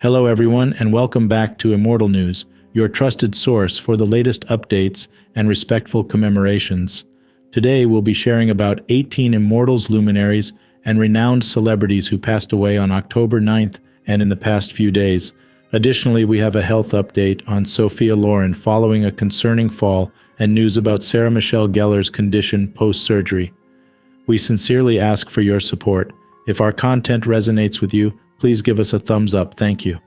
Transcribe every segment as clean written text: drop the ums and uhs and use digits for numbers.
Hello everyone, and welcome back to Immortal News, your trusted source for the latest updates and respectful commemorations. Today we'll be sharing about 18 Immortals luminaries and renowned celebrities who passed away on October 9th and in the past few days. Additionally, we have a health update on Sophia Lauren following a concerning fall and news about Sarah Michelle Gellar's condition post-surgery. We sincerely ask for your support. If our content resonates with you, please give us a thumbs up. Thank you.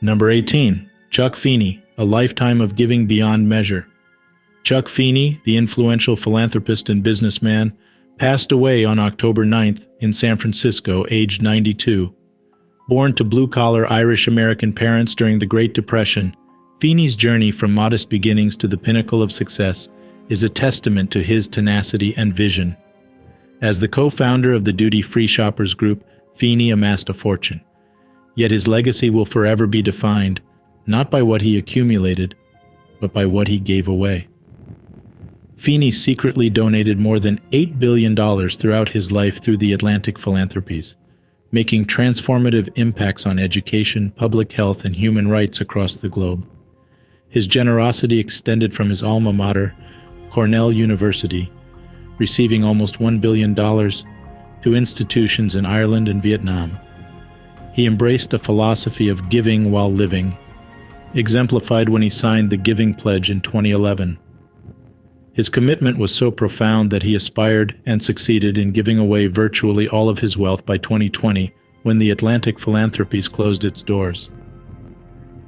Number 18. Chuck Feni, a lifetime of giving beyond measure. Chuck Feni, the influential philanthropist and businessman, passed away on October 9th in San Francisco, aged 92. Born to blue-collar Irish-American parents during the Great Depression, Feni's journey from modest beginnings to the pinnacle of success is a testament to his tenacity and vision. As the co-founder of the Duty Free Shoppers Group, Feni amassed a fortune. Yet his legacy will forever be defined, not by what he accumulated, but by what he gave away. Feni secretly donated more than $8 billion throughout his life through the Atlantic philanthropies, making transformative impacts on education, public health, and human rights across the globe. His generosity extended from his alma mater, Cornell University, receiving almost $1 billion, to institutions in Ireland and Vietnam. He embraced a philosophy of giving while living, exemplified when he signed the Giving Pledge in 2011. His commitment was so profound that he aspired and succeeded in giving away virtually all of his wealth by 2020 when the Atlantic Philanthropies closed its doors.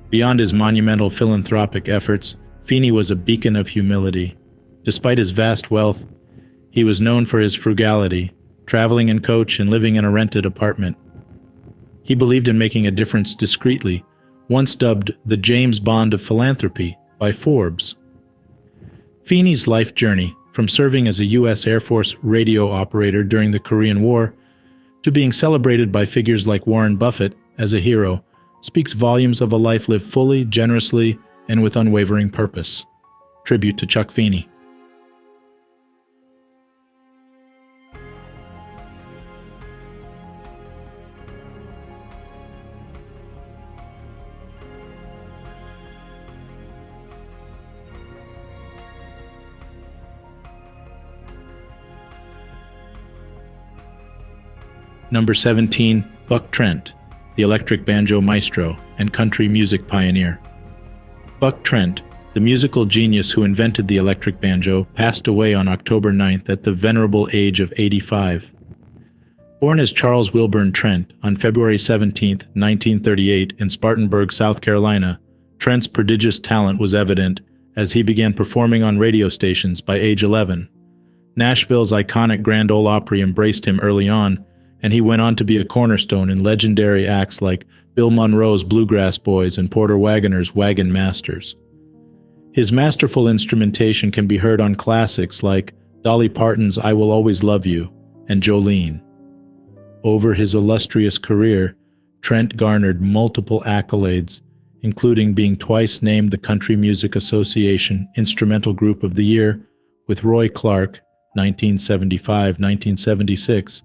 Beyond his monumental philanthropic efforts, Feni was a beacon of humility. Despite his vast wealth, he was known for his frugality, traveling in coach and living in a rented apartment. He believed in making a difference discreetly, once dubbed the James Bond of philanthropy by Forbes. Feni's life journey, from serving as a U.S. Air Force radio operator during the Korean War to being celebrated by figures like Warren Buffett as a hero, speaks volumes of a life lived fully, generously, and with unwavering purpose. Tribute to Chuck Feni. Number 17. Buck Trent, the electric banjo maestro and country music pioneer. Buck Trent, the musical genius who invented the electric banjo, passed away on October 9th at the venerable age of 85. Born as Charles Wilburn Trent on February 17, 1938 in Spartanburg, South Carolina, Trent's prodigious talent was evident as he began performing on radio stations by age 11. Nashville's iconic Grand Ole Opry embraced him early on, and he went on to be a cornerstone in legendary acts like Bill Monroe's Bluegrass Boys and Porter Wagoner's Wagon Masters. His masterful instrumentation can be heard on classics like Dolly Parton's I Will Always Love You and Jolene. Over his illustrious career, Trent garnered multiple accolades, including being twice named the Country Music Association Instrumental Group of the Year with Roy Clark, 1975-1976,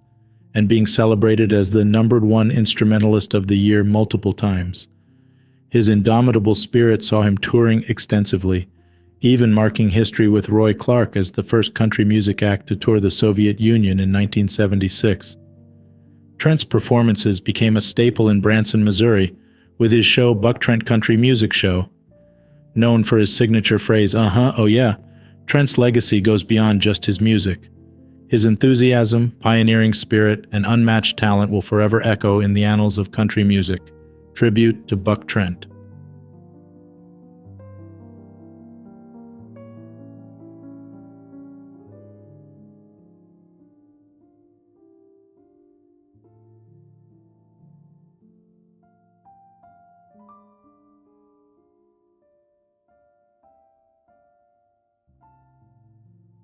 and being celebrated as the #1 instrumentalist of the year multiple times. His indomitable spirit saw him touring extensively, even marking history with Roy Clark as the first country music act to tour the Soviet Union in 1976. Trent's performances became a staple in Branson, Missouri, with his show Buck Trent Country Music Show. Known for his signature phrase, oh yeah, Trent's legacy goes beyond just his music. His enthusiasm, pioneering spirit, and unmatched talent will forever echo in the annals of country music. Tribute to Buck Trent.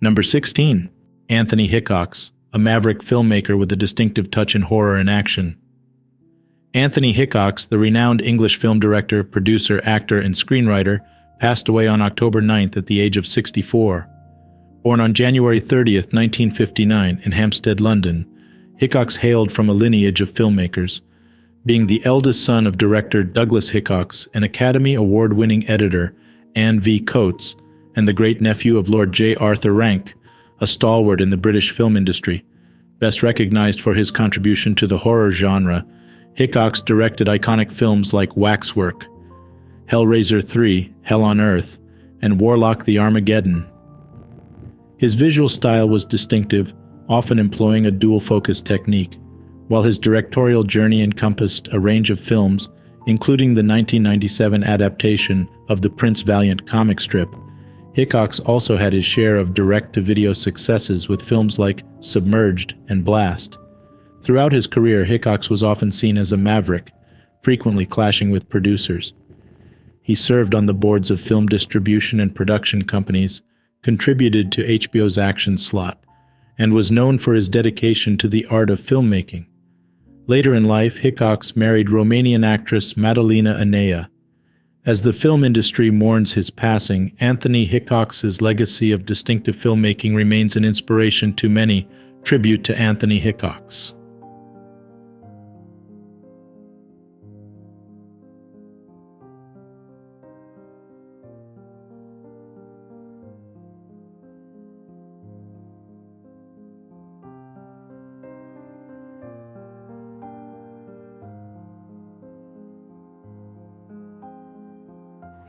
Number 16. Anthony Hickox, a maverick filmmaker with a distinctive touch in horror and action. Anthony Hickox, the renowned English film director, producer, actor, and screenwriter, passed away on October 9th at the age of 64. Born on January 30th, 1959, in Hampstead, London, Hickox hailed from a lineage of filmmakers. being the eldest son of director Douglas Hickox, an Academy Award-winning editor, Anne V. Coates, and the great-nephew of Lord J. Arthur Rank, a stalwart in the British film industry. Best recognized for his contribution to the horror genre, Hickox directed iconic films like Waxwork, Hellraiser 3, Hell on Earth, and Warlock the Armageddon. His visual style was distinctive, often employing a dual-focus technique, while his directorial journey encompassed a range of films, including the 1997 adaptation of the Prince Valiant comic strip. Hickox also had his share of direct-to-video successes with films like Submerged and Blast. Throughout his career, Hickox was often seen as a maverick, frequently clashing with producers. He served on the boards of film distribution and production companies, contributed to HBO's Action slot, and was known for his dedication to the art of filmmaking. Later in life, Hickox married Romanian actress Madalina Anea. As the film industry mourns his passing, Anthony Hickox's legacy of distinctive filmmaking remains an inspiration to many. Tribute to Anthony Hickox.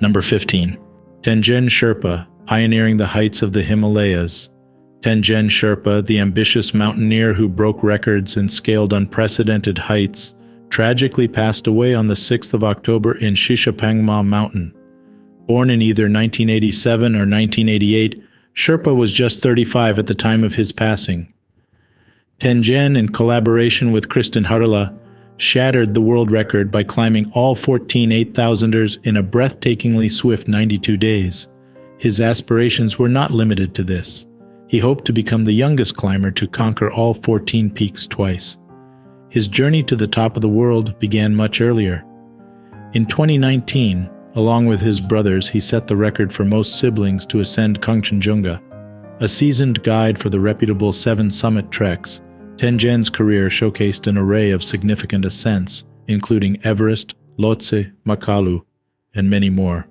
Number 15. Tenjen Sherpa, pioneering the heights of the Himalayas. Tenjen Sherpa, the ambitious mountaineer who broke records and scaled unprecedented heights, tragically passed away on the 6th of October in Shishapangma Mountain. Born in either 1987 or 1988, Sherpa was just 35 at the time of his passing. Tenjen, in collaboration with Kristen Harila, shattered the world record by climbing all 14 8,000ers in a breathtakingly swift 92 days. His aspirations were not limited to this. He hoped to become the youngest climber to conquer all 14 peaks twice. His journey to the top of the world began much earlier. In 2019, along with his brothers, he set the record for most siblings to ascend Kangchenjunga. A seasoned guide for the reputable 7 summit treks, Tenjen's career showcased an array of significant ascents, including Everest, Lhotse, Makalu, and many more.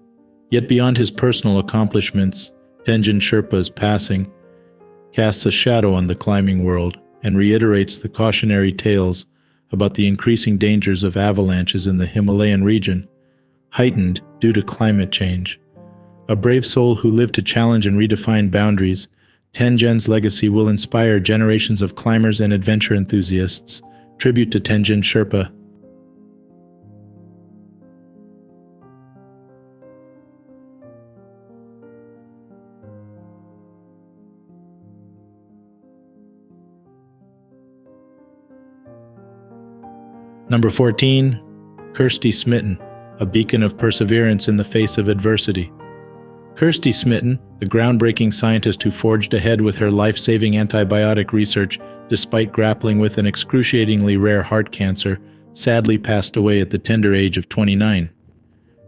Yet beyond his personal accomplishments, Tenjen Sherpa's passing casts a shadow on the climbing world and reiterates the cautionary tales about the increasing dangers of avalanches in the Himalayan region, heightened due to climate change. A brave soul who lived to challenge and redefine boundaries, Tenjen's legacy will inspire generations of climbers and adventure enthusiasts. Tribute to Tenjen Sherpa. Number 14. Kirsty Smitty, a beacon of perseverance in the face of adversity. Kirsty Smitty, the groundbreaking scientist who forged ahead with her life-saving antibiotic research despite grappling with an excruciatingly rare heart cancer, sadly passed away at the tender age of 29.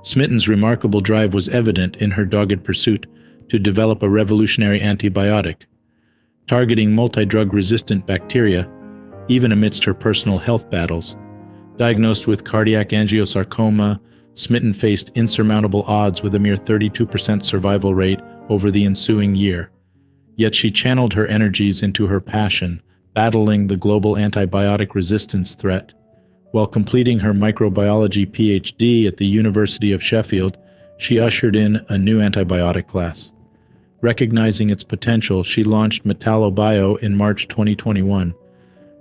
Smitty's remarkable drive was evident in her dogged pursuit to develop a revolutionary antibiotic, targeting multi-drug-resistant bacteria, even amidst her personal health battles. Diagnosed with cardiac angiosarcoma, Smitty faced insurmountable odds with a mere 32% survival rate over the ensuing year. Yet she channeled her energies into her passion, battling the global antibiotic resistance threat. While completing her microbiology PhD at the University of Sheffield, she ushered in a new antibiotic class. Recognizing its potential, she launched MetalloBio in March 2021,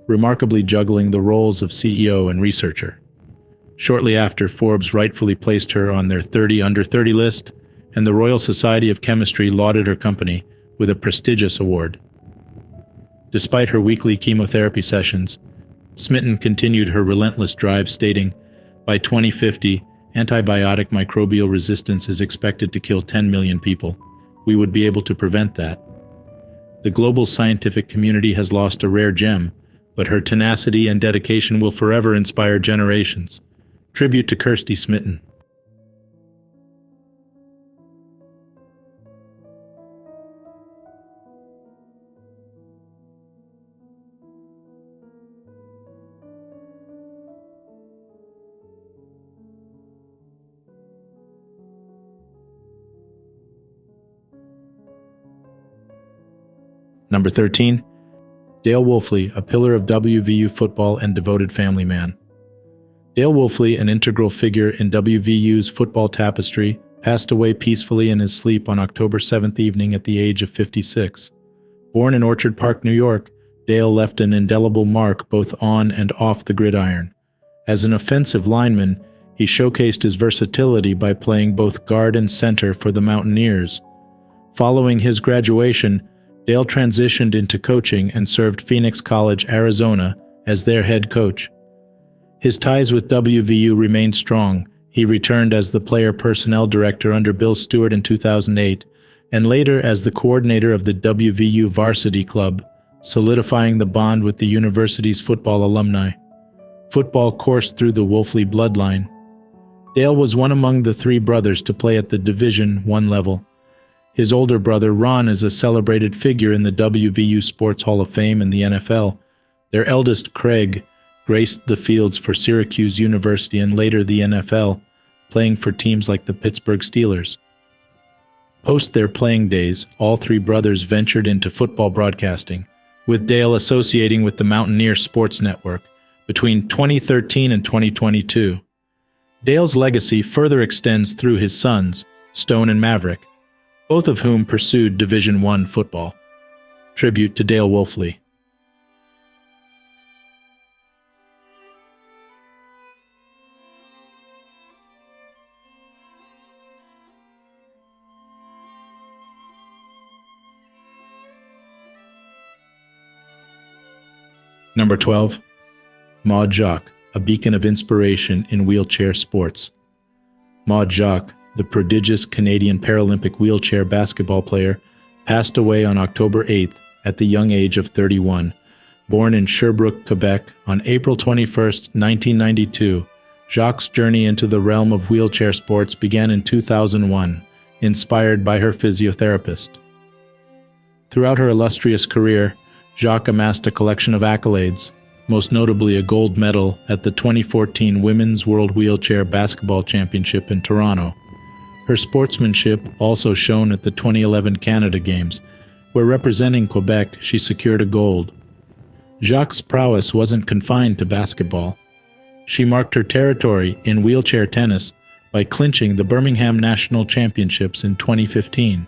remarkably juggling the roles of CEO and researcher. Shortly after, Forbes rightfully placed her on their 30 under 30 list, and the Royal Society of Chemistry lauded her company with a prestigious award. Despite her weekly chemotherapy sessions, Smitty continued her relentless drive, stating, "By 2050, antibiotic microbial resistance is expected to kill 10 million people. We would be able to prevent that." The global scientific community has lost a rare gem, but her tenacity and dedication will forever inspire generations. Tribute to Kirsty Smitty. Number 13. Dale Wolfley, a pillar of WVU football and devoted family man. Dale Wolfley, an integral figure in WVU's football tapestry, passed away peacefully in his sleep on October 7th evening at the age of 56. Born in Orchard Park, New York, Dale left an indelible mark both on and off the gridiron. As an offensive lineman, he showcased his versatility by playing both guard and center for the Mountaineers. Following his graduation, Dale transitioned into coaching and served Phoenix College, Arizona, as their head coach. His ties with WVU remained strong. He returned as the player personnel director under Bill Stewart in 2008, and later as the coordinator of the WVU varsity club, solidifying the bond with the university's football alumni. Football coursed through the Wolfley bloodline. Dale was one among the three brothers to play at the Division I level. His older brother, Ron, is a celebrated figure in the WVU Sports Hall of Fame and the NFL. Their eldest, Craig, graced the fields for Syracuse University and later the NFL, playing for teams like the Pittsburgh Steelers. Post their playing days, all three brothers ventured into football broadcasting, with Dale associating with the Mountaineer Sports Network between 2013 and 2022. Dale's legacy further extends through his sons, Stone and Maverick, both of whom pursued Division I football. Tribute to Dale Wolfley. Number 12. Maude Jacques, a beacon of inspiration in wheelchair sports. Maude Jacques, the prodigious Canadian Paralympic wheelchair basketball player, passed away on October 8th at the young age of 31. Born in Sherbrooke, Quebec on April 21, 1992, Jacques' journey into the realm of wheelchair sports began in 2001, inspired by her physiotherapist. Throughout her illustrious career, Jacques amassed a collection of accolades, most notably a gold medal at the 2014 Women's World Wheelchair Basketball Championship in Toronto. Her sportsmanship also shone at the 2011 Canada Games, where representing Quebec, she secured a gold. Jacques' prowess wasn't confined to basketball. She marked her territory in wheelchair tennis by clinching the Birmingham National Championships in 2015.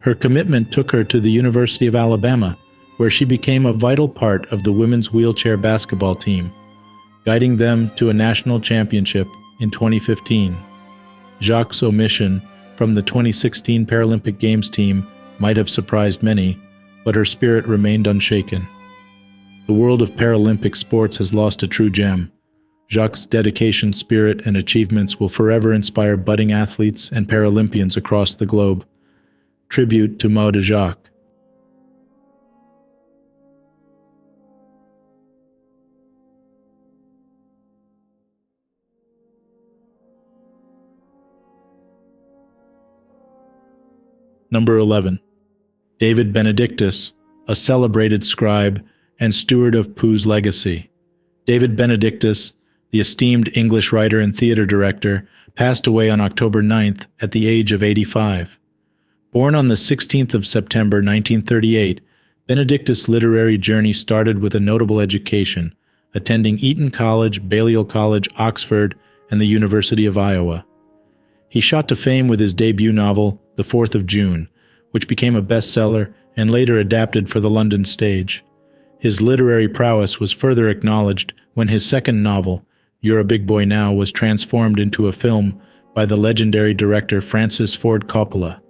Her commitment took her to the University of Alabama, where she became a vital part of the women's wheelchair basketball team, guiding them to a national championship in 2015. Jacques' omission from the 2016 Paralympic Games team might have surprised many, but her spirit remained unshaken. The world of Paralympic sports has lost a true gem. Jacques' dedication, spirit, and achievements will forever inspire budding athletes and Paralympians across the globe. Tribute to Maude Jacques. Number 11. David Benedictus, a celebrated scribe and steward of Pooh's legacy. David Benedictus, the esteemed English writer and theater director, passed away on October 9th at the age of 85. Born on the 16th of September 1938, Benedictus' literary journey started with a notable education, attending Eton College, Balliol College, Oxford, and the University of Iowa. He shot to fame with his debut novel, The 4th of June, which became a bestseller and later adapted for the London stage. His literary prowess was further acknowledged when his second novel, You're a Big Boy Now, was transformed into a film by the legendary director Francis Ford Coppola.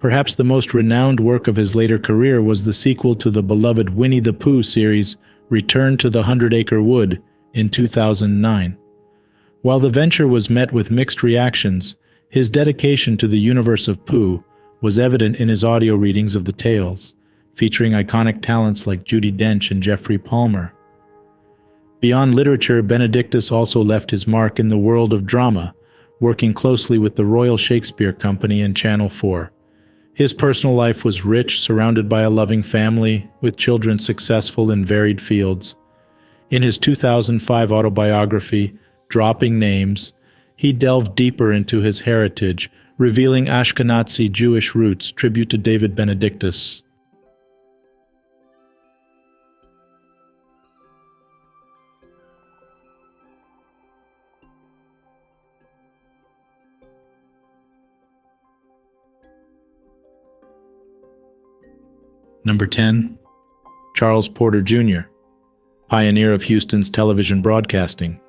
Perhaps the most renowned work of his later career was the sequel to the beloved Winnie the Pooh series, Return to the 100-Acre Wood, in 2009. While the venture was met with mixed reactions, his dedication to the universe of Pooh was evident in his audio readings of the tales, featuring iconic talents like Judi Dench and Jeffrey Palmer. Beyond literature, Benedictus also left his mark in the world of drama, working closely with the Royal Shakespeare Company and Channel 4. His personal life was rich, surrounded by a loving family, with children successful in varied fields. In his 2005 autobiography, Dropping Names, he delved deeper into his heritage, revealing Ashkenazi Jewish roots. Tribute to David Benedictus. Number 10. Charles Porter Jr., pioneer of Houston's television broadcasting.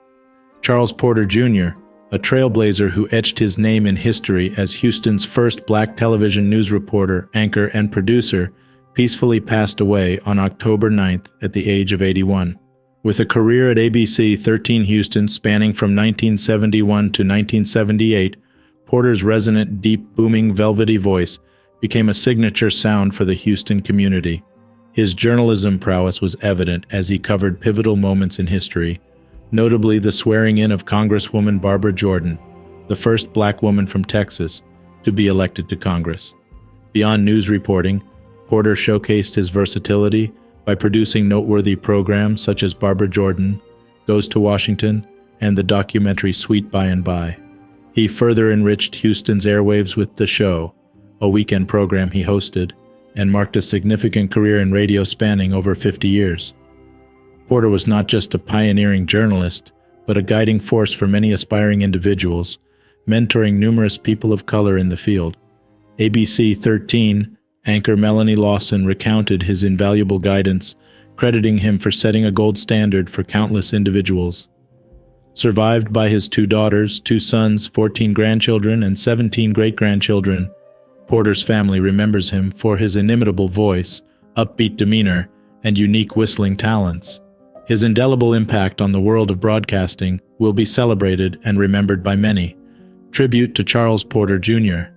Charles Porter Jr., a trailblazer who etched his name in history as Houston's first black television news reporter, anchor, and producer, peacefully passed away on October 9th at the age of 81. With a career at ABC 13 Houston spanning from 1971 to 1978, Porter's resonant, deep, booming, velvety voice became a signature sound for the Houston community. His journalism prowess was evident as he covered pivotal moments in history, notably the swearing-in of Congresswoman Barbara Jordan, the first black woman from Texas to be elected to Congress. Beyond news reporting, Porter showcased his versatility by producing noteworthy programs such as Barbara Jordan, Goes to Washington, and the documentary Sweet By and By. He further enriched Houston's airwaves with The Show, a weekend program he hosted, and marked a significant career in radio spanning over 50 years. Porter was not just a pioneering journalist, but a guiding force for many aspiring individuals, mentoring numerous people of color in the field. ABC 13 anchor Melanie Lawson recounted his invaluable guidance, crediting him for setting a gold standard for countless individuals. Survived by his 2 daughters, 2 sons, 14 grandchildren, and 17 great-grandchildren, Porter's family remembers him for his inimitable voice, upbeat demeanor, and unique whistling talents. His indelible impact on the world of broadcasting will be celebrated and remembered by many. Tribute to Charles Porter Jr.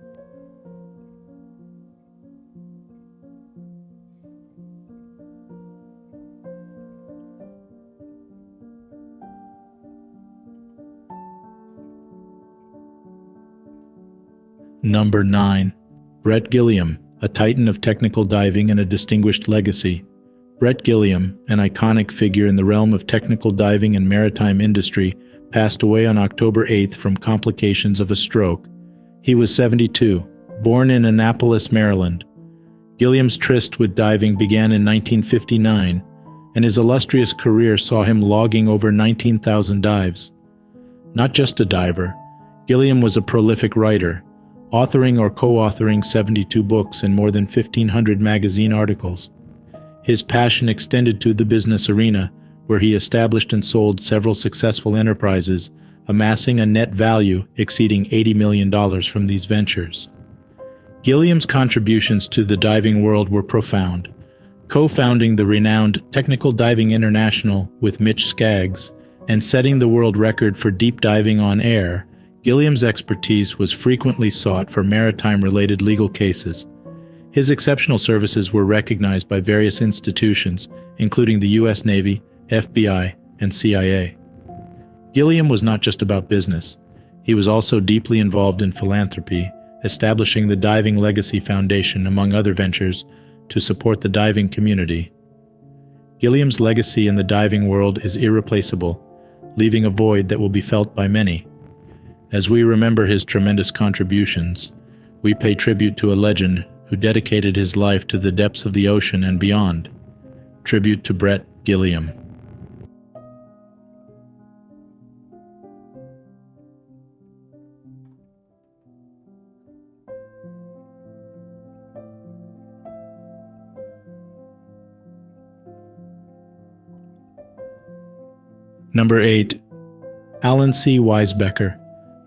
Number 9. Brett Gilliam, a titan of technical diving and a distinguished legacy. Brett Gilliam, an iconic figure in the realm of technical diving and maritime industry, passed away on October 8th from complications of a stroke. He was 72, born in Annapolis, Maryland. Gilliam's tryst with diving began in 1959, and his illustrious career saw him logging over 19,000 dives. Not just a diver, Gilliam was a prolific writer, authoring or co-authoring 72 books and more than 1,500 magazine articles. His passion extended to the business arena, where he established and sold several successful enterprises, amassing a net value exceeding $80 million from these ventures. Gilliam's contributions to the diving world were profound. Co-founding the renowned Technical Diving International with Mitch Skaggs and setting the world record for deep diving on air, Gilliam's expertise was frequently sought for maritime-related legal cases. His exceptional services were recognized by various institutions, including the U.S. Navy, FBI, and CIA. Gilliam was not just about business. He was also deeply involved in philanthropy, establishing the Diving Legacy Foundation, among other ventures, to support the diving community. Gilliam's legacy in the diving world is irreplaceable, leaving a void that will be felt by many. As we remember his tremendous contributions, we pay tribute to a legend who dedicated his life to the depths of the ocean and beyond. Tribute to Brett Gilliam. Number 8. Allan C Weissbecker,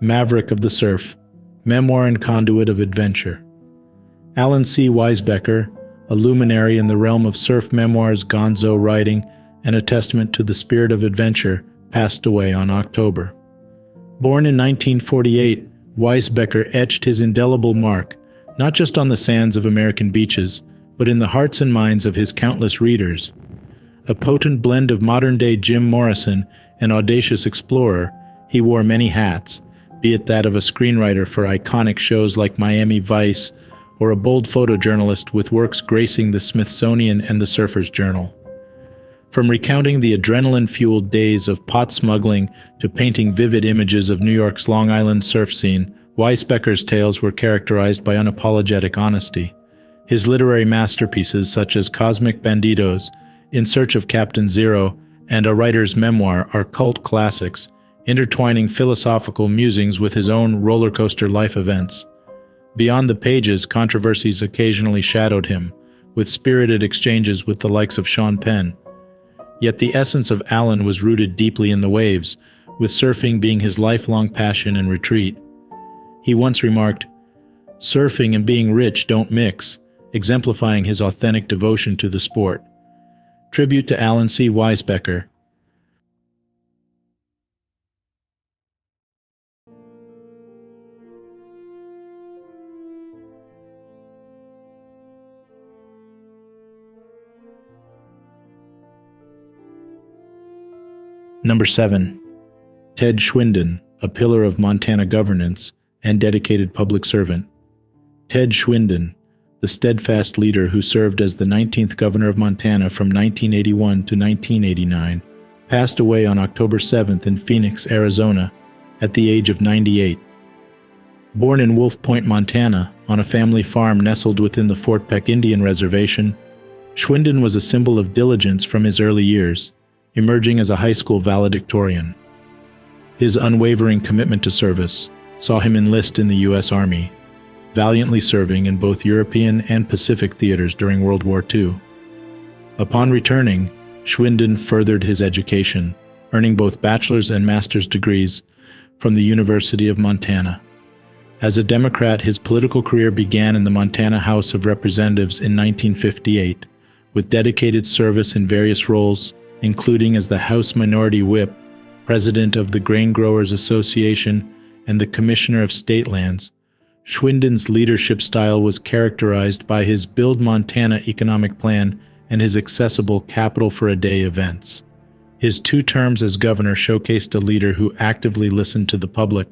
Maverick of the Surf, Memoir and Conduit of Adventure. Allan C Weissbecker, a luminary in the realm of surf memoirs, gonzo writing, and a testament to the spirit of adventure, passed away on October. Born in 1948, Weissbecker etched his indelible mark, not just on the sands of American beaches, but in the hearts and minds of his countless readers. A potent blend of modern-day Jim Morrison and audacious explorer, he wore many hats, be it that of a screenwriter for iconic shows like Miami Vice, or a bold photojournalist with works gracing the Smithsonian and the Surfer's Journal. From recounting the adrenaline-fueled days of pot smuggling to painting vivid images of New York's Long Island surf scene, Weissbecker's tales were characterized by unapologetic honesty. His literary masterpieces such as Cosmic Banditos, In Search of Captain Zero, and A Writer's Memoir are cult classics, intertwining philosophical musings with his own roller coaster life events. Beyond the pages, controversies occasionally shadowed him, with spirited exchanges with the likes of Sean Penn. Yet the essence of Allan was rooted deeply in the waves, with surfing being his lifelong passion and retreat. He once remarked, "Surfing and being rich don't mix," exemplifying his authentic devotion to the sport. Tribute to Allan C Weissbecker. Number 7. Ted Schwinden, a pillar of Montana governance and dedicated public servant. Ted Schwinden, the steadfast leader who served as the 19th governor of Montana from 1981 to 1989, passed away on October 7th in Phoenix, Arizona, at the age of 98. Born in Wolf Point, Montana, on a family farm nestled within the Fort Peck Indian Reservation, Schwinden was a symbol of diligence from his early years, emerging as a high school valedictorian. His unwavering commitment to service saw him enlist in the U.S. Army, valiantly serving in both European and Pacific theaters during World War II. Upon returning, Schwinden furthered his education, earning both bachelor's and master's degrees from the University of Montana. As a Democrat, his political career began in the Montana House of Representatives in 1958, with dedicated service in various roles, including as the House Minority Whip, President of the Grain Growers Association, and the Commissioner of State Lands. Schwinden's leadership style was characterized by his Build Montana economic plan and his accessible Capital for a Day events. His 2 terms as governor showcased a leader who actively listened to the public,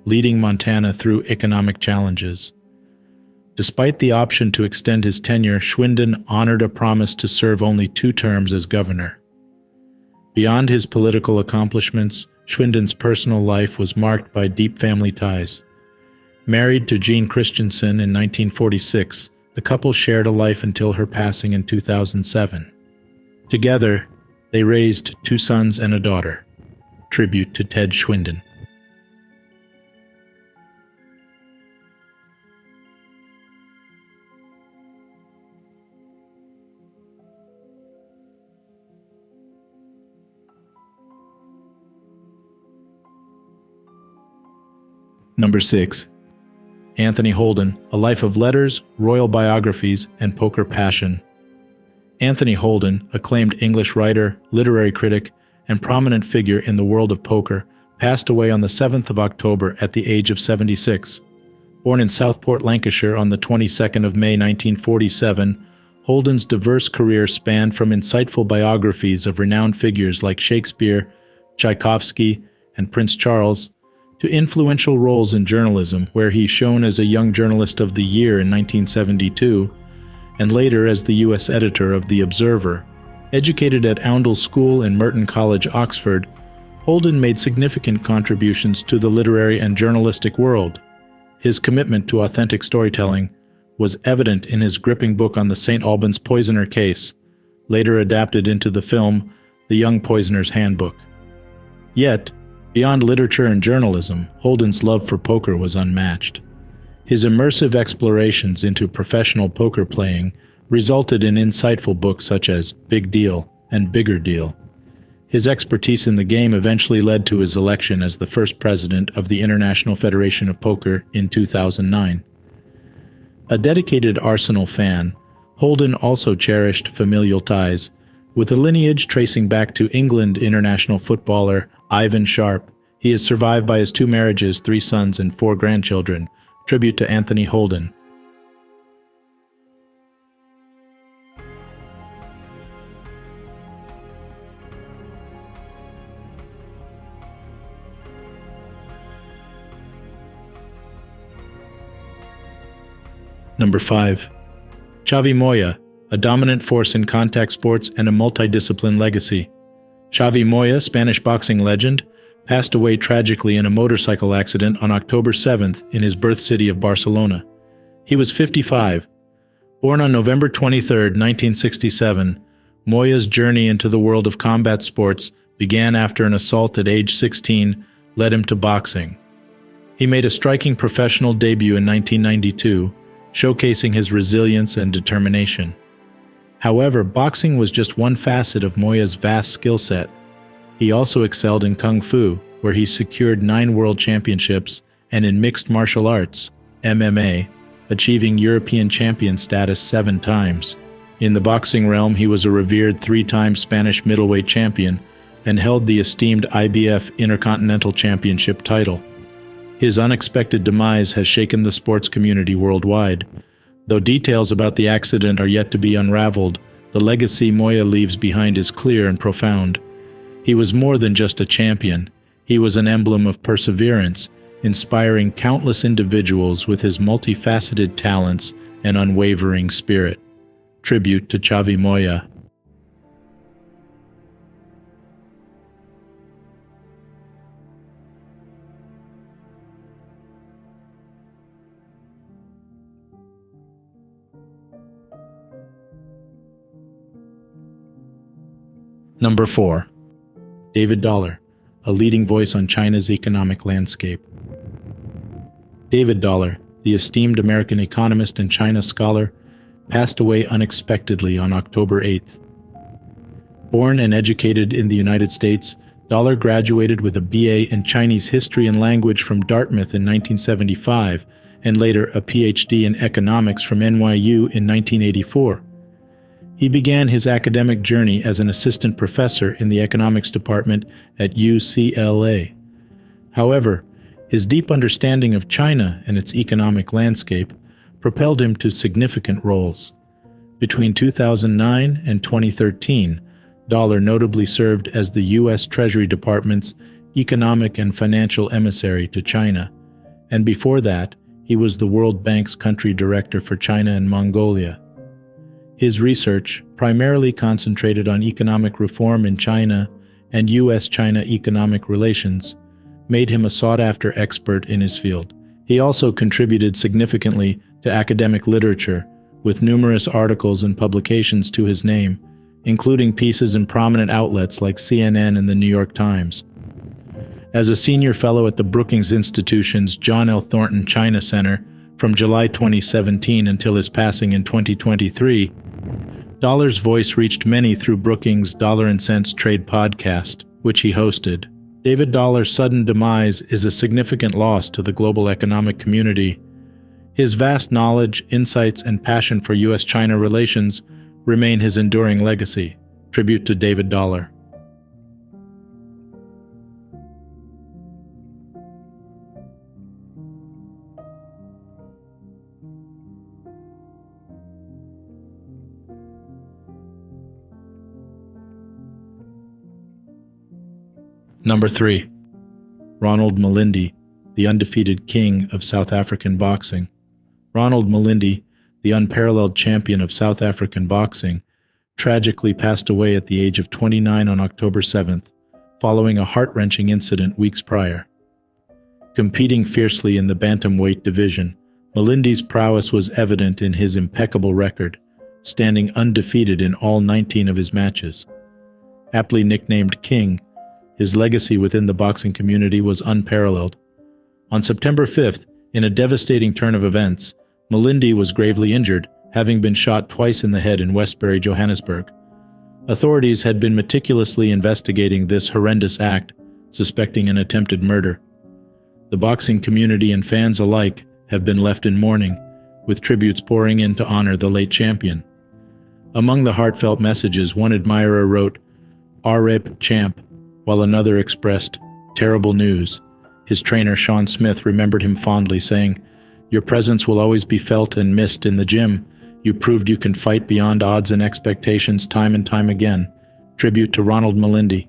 leading Montana through economic challenges. Despite the option to extend his tenure, Schwinden honored a promise to serve only 2 terms as governor. Beyond his political accomplishments, Schwinden's personal life was marked by deep family ties. Married to Jean Christensen in 1946, the couple shared a life until her passing in 2007. Together, they raised 2 sons and a daughter. Tribute to Ted Schwinden. Number 6. Anthony Holden, A Life of Letters, Royal Biographies, and Poker Passion. Anthony Holden, acclaimed English writer, literary critic, and prominent figure in the world of poker, passed away on the 7th of October at the age of 76. Born in Southport, Lancashire on the 22nd of May 1947, Holden's diverse career spanned from insightful biographies of renowned figures like Shakespeare, Tchaikovsky, and Prince Charles, to influential roles in journalism, where he shone as a Young Journalist of the Year in 1972, and later as the U.S. editor of The Observer. Educated at Oundle School and Merton College, Oxford, Holden made significant contributions to the literary and journalistic world. His commitment to authentic storytelling was evident in his gripping book on the St. Albans poisoner case, later adapted into the film The Young Poisoner's Handbook. Yet, beyond literature and journalism, Holden's love for poker was unmatched. His immersive explorations into professional poker playing resulted in insightful books such as Big Deal and Bigger Deal. His expertise in the game eventually led to his election as the first president of the International Federation of Poker in 2009. A dedicated Arsenal fan, Holden also cherished familial ties, with a lineage tracing back to England international footballer Ivan Sharp. He is survived by his 2 marriages, 3 sons, and 4 grandchildren. Tribute to Anthony Holden. Number 5. Chavi Moya, a dominant force in contact sports and a multidiscipline legacy. Chavi Moya, Spanish boxing legend, passed away tragically in a motorcycle accident on October 7th in his birth city of Barcelona. He was 55. Born on November 23, 1967, Moya's journey into the world of combat sports began after an assault at age 16 led him to boxing. He made a striking professional debut in 1992, showcasing his resilience and determination. However, boxing was just one facet of Moya's vast skill set. He also excelled in Kung Fu, where he secured 9 world championships, and in mixed martial arts, MMA, achieving European champion status 7 times. In the boxing realm, he was a revered 3-time Spanish middleweight champion and held the esteemed IBF Intercontinental Championship title. His unexpected demise has shaken the sports community worldwide. Though details about the accident are yet to be unraveled, the legacy Moya leaves behind is clear and profound. He was more than just a champion. He was an emblem of perseverance, inspiring countless individuals with his multifaceted talents and unwavering spirit. Tribute to Chavi Moya. Number 4. David Dollar, a leading voice on China's economic landscape. David Dollar, the esteemed American economist and China scholar, passed away unexpectedly on October 8th. Born and educated in the United States, Dollar graduated with a BA in Chinese history and language from Dartmouth in 1975, and later a PhD in economics from NYU in 1984. He began his academic journey as an assistant professor in the economics department at UCLA. However, his deep understanding of China and its economic landscape propelled him to significant roles. Between 2009 and 2013, Dollar notably served as the U.S. Treasury Department's economic and financial emissary to China, and before that, he was the World Bank's country director for China and Mongolia. His research primarily concentrated on economic reform in China and U.S.-China economic relations, made him a sought-after expert in his field. He also contributed significantly to academic literature, with numerous articles and publications to his name, including pieces in prominent outlets like CNN and the New York Times. As a senior fellow at the Brookings Institution's John L. Thornton China Center from July 2017 until his passing in 2023, Dollar's voice reached many through Brookings' Dollar and Cents Trade podcast, which he hosted. David Dollar's sudden demise is a significant loss to the global economic community. His vast knowledge, insights, and passion for U.S.-China relations remain his enduring legacy. Tribute to David Dollar. Number 3. Ronald Mendy, the undefeated king of South African boxing. Ronald Mendy, the unparalleled champion of South African boxing, tragically passed away at the age of 29 on October 7th, following a heart-wrenching incident weeks prior. Competing fiercely in the bantamweight division, Mendy's prowess was evident in his impeccable record, standing undefeated in all 19 of his matches. Aptly nicknamed King, his legacy within the boxing community was unparalleled. On September 5th, in a devastating turn of events, Mendy was gravely injured, having been shot twice in the head in Westbury, Johannesburg. Authorities had been meticulously investigating this horrendous act, suspecting an attempted murder. The boxing community and fans alike have been left in mourning, with tributes pouring in to honor the late champion. Among the heartfelt messages, one admirer wrote, "R.I.P. Champ," while another expressed, "Terrible news." His trainer, Sean Smith, remembered him fondly, saying, "Your presence will always be felt and missed in the gym. You proved you can fight beyond odds and expectations time and time again." Tribute to Ronald Mendy.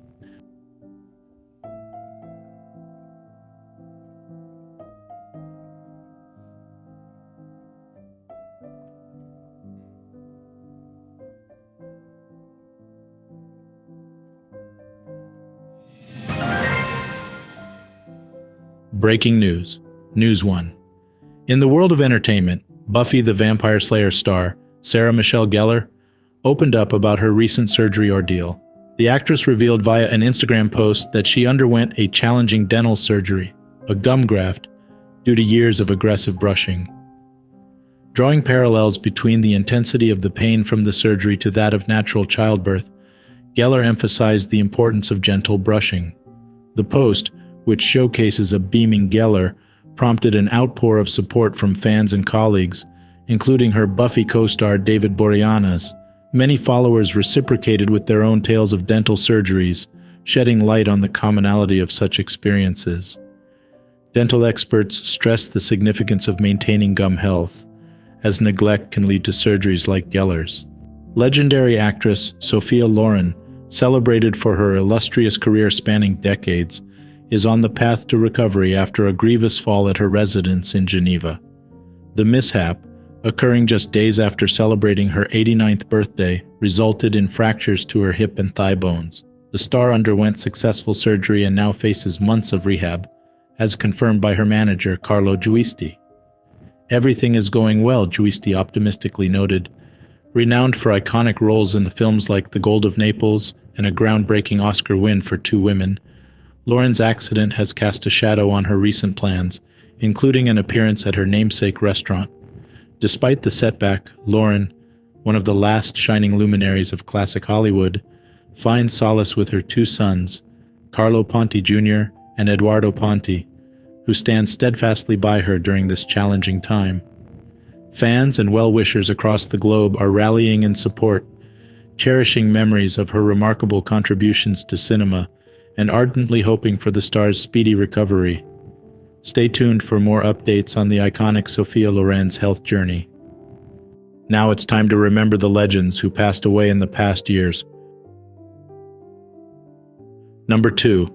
Breaking news. News 1. In the world of entertainment, Buffy the Vampire Slayer star, Sarah Michelle Gellar, opened up about her recent surgery ordeal. The actress revealed via an Instagram post that she underwent a challenging dental surgery, a gum graft, due to years of aggressive brushing. Drawing parallels between the intensity of the pain from the surgery to that of natural childbirth, Geller emphasized the importance of gentle brushing. The post, which showcases a beaming Geller, prompted an outpour of support from fans and colleagues, including her Buffy co-star David Boreanaz. Many followers reciprocated with their own tales of dental surgeries, shedding light on the commonality of such experiences. Dental experts stress the significance of maintaining gum health, as neglect can lead to surgeries like Geller's. Legendary actress Sophia Lauren, celebrated for her illustrious career spanning decades, is on the path to recovery after a grievous fall at her residence in Geneva. The mishap, occurring just days after celebrating her 89th birthday, resulted in fractures to her hip and thigh bones. The star underwent successful surgery and now faces months of rehab, as confirmed by her manager, Carlo Giusti. "Everything is going well," Giusti optimistically noted. Renowned for iconic roles in films like The Gold of Naples and a groundbreaking Oscar win for Two Women, Lauren's accident has cast a shadow on her recent plans, including an appearance at her namesake restaurant. Despite the setback, Lauren, one of the last shining luminaries of classic Hollywood, finds solace with her two sons, Carlo Ponti Jr. and Eduardo Ponti, who stand steadfastly by her during this challenging time. Fans and well-wishers across the globe are rallying in support, cherishing memories of her remarkable contributions to cinema and ardently hoping for the star's speedy recovery. Stay tuned for more updates on the iconic Sophia Loren's health journey. Now it's time to remember the legends who passed away in the past years. Number 2.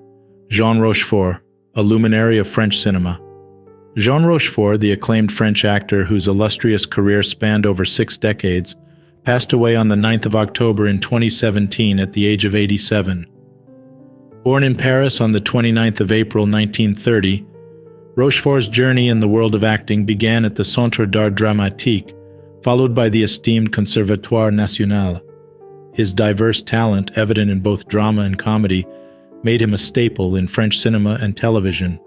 Jean Rochefort, a luminary of French cinema. Jean Rochefort, the acclaimed French actor whose illustrious career spanned over 6 decades, passed away on the 9th of October in 2017 at the age of 87. Born in Paris on the 29th of April 1930, Rochefort's journey in the world of acting began at the Centre d'Art Dramatique, followed by the esteemed Conservatoire National. His diverse talent, evident in both drama and comedy, made him a staple in French cinema and television.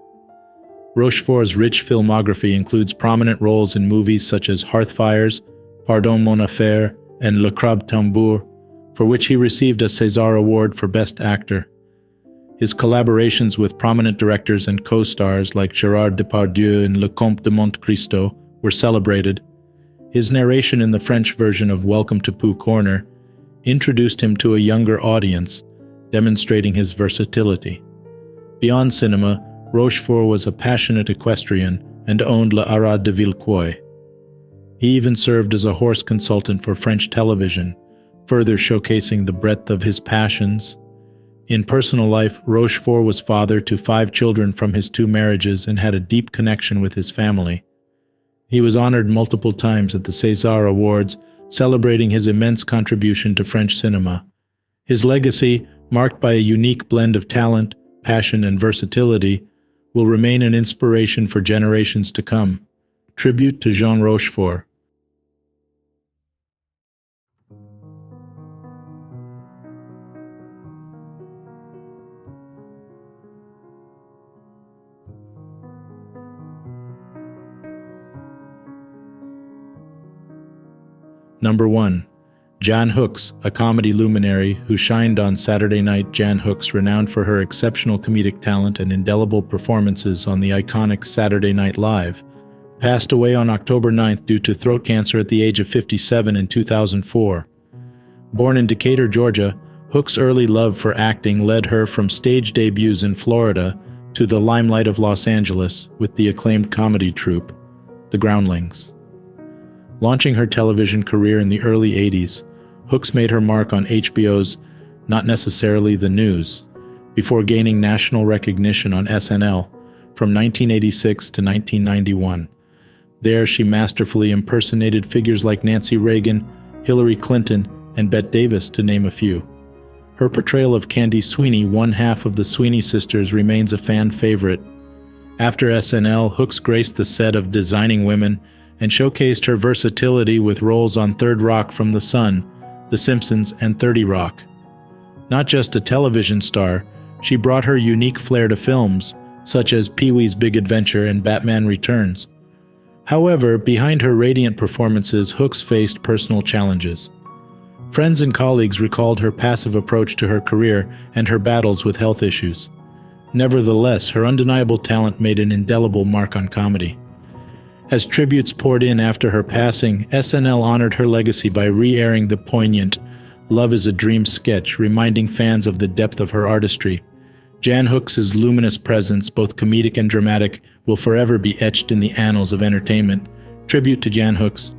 Rochefort's rich filmography includes prominent roles in movies such as Hearthfires, Pardon mon affaire, and Le Crabe Tambour, for which he received a César Award for Best Actor. His collaborations with prominent directors and co-stars like Gérard Depardieu in Le Comte de Monte Cristo were celebrated. His narration in the French version of Welcome to Pooh Corner introduced him to a younger audience, demonstrating his versatility. Beyond cinema, Rochefort was a passionate equestrian and owned La Harade de Villequoy. He even served as a horse consultant for French television, further showcasing the breadth of his passions. In personal life, Rochefort was father to 5 children from his 2 marriages and had a deep connection with his family. He was honored multiple times at the César Awards, celebrating his immense contribution to French cinema. His legacy, marked by a unique blend of talent, passion, and versatility, will remain an inspiration for generations to come. Tribute to Jean Rochefort. Number 1. Jan Hooks, a comedy luminary who shined on Saturday Night. Jan Hooks, renowned for her exceptional comedic talent and indelible performances on the iconic Saturday Night Live, passed away on October 9th due to throat cancer at the age of 57 in 2004. Born in Decatur, Georgia, Hooks' early love for acting led her from stage debuts in Florida to the limelight of Los Angeles with the acclaimed comedy troupe, The Groundlings. Launching her television career in the early 80s, Hooks made her mark on HBO's Not Necessarily the News, before gaining national recognition on SNL from 1986 to 1991. There, she masterfully impersonated figures like Nancy Reagan, Hillary Clinton, and Bette Davis, to name a few. Her portrayal of Candy Sweeney, one half of the Sweeney sisters, remains a fan favorite. After SNL, Hooks graced the set of Designing Women and showcased her versatility with roles on Third Rock from the Sun, The Simpsons, and 30 Rock. Not just a television star, she brought her unique flair to films, such as Pee-wee's Big Adventure and Batman Returns. However, behind her radiant performances, Hooks faced personal challenges. Friends and colleagues recalled her passive approach to her career and her battles with health issues. Nevertheless, her undeniable talent made an indelible mark on comedy. As tributes poured in after her passing, SNL honored her legacy by re-airing the poignant Love is a Dream sketch, reminding fans of the depth of her artistry. Jan Hooks' luminous presence, both comedic and dramatic, will forever be etched in the annals of entertainment. Tribute to Jan Hooks.